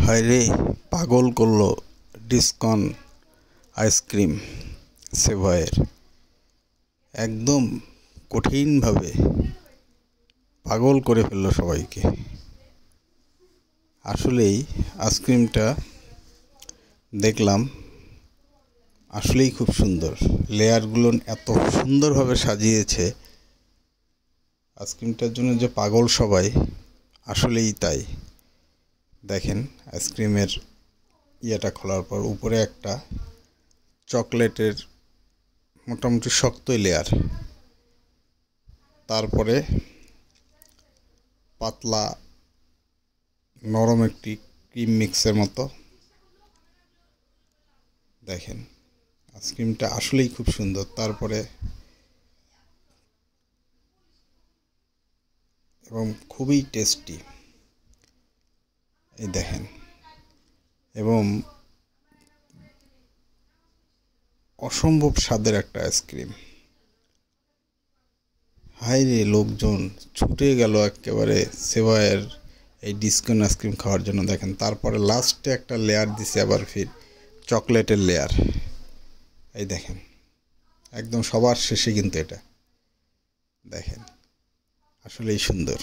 হায়রে পাগল করলো ডিসকন আইসক্রিম সেভয়ের। একদম কঠিনভাবে পাগল করে ফেললো সবাইকে। আসলেই আইসক্রিমটা দেখলাম আসলেই খুব সুন্দর। লেয়ারগুলো এত সুন্দরভাবে সাজিয়েছে, আইসক্রিমটার জন্য যে পাগল সবাই, আসলেই তাই। দেখেন আইসক্রিমের ইয়েটা খোলার পর উপরে একটা চকলেটের মোটামুটি শক্তই লেয়ার, তারপরে পাতলা নরম একটি ক্রিম মিক্সের মতো। দেখেন আইসক্রিমটা আসলেই খুব সুন্দর। তারপরে এবং খুবই টেস্টি, এই দেখেন। এবং অসম্ভব স্বাদের একটা আইসক্রিম। হায়রে লোকজন ছুটে গেল একেবারে সেভয়ের এই ডিসকন আইসক্রিম খাওয়ার জন্য। দেখেন তারপরে লাস্টে একটা লেয়ার দিছে, আবার ফির চকলেটের লেয়ার। এই দেখেন একদম সবার শেষে কিন্তু এটা দেখেন আসলেই সুন্দর।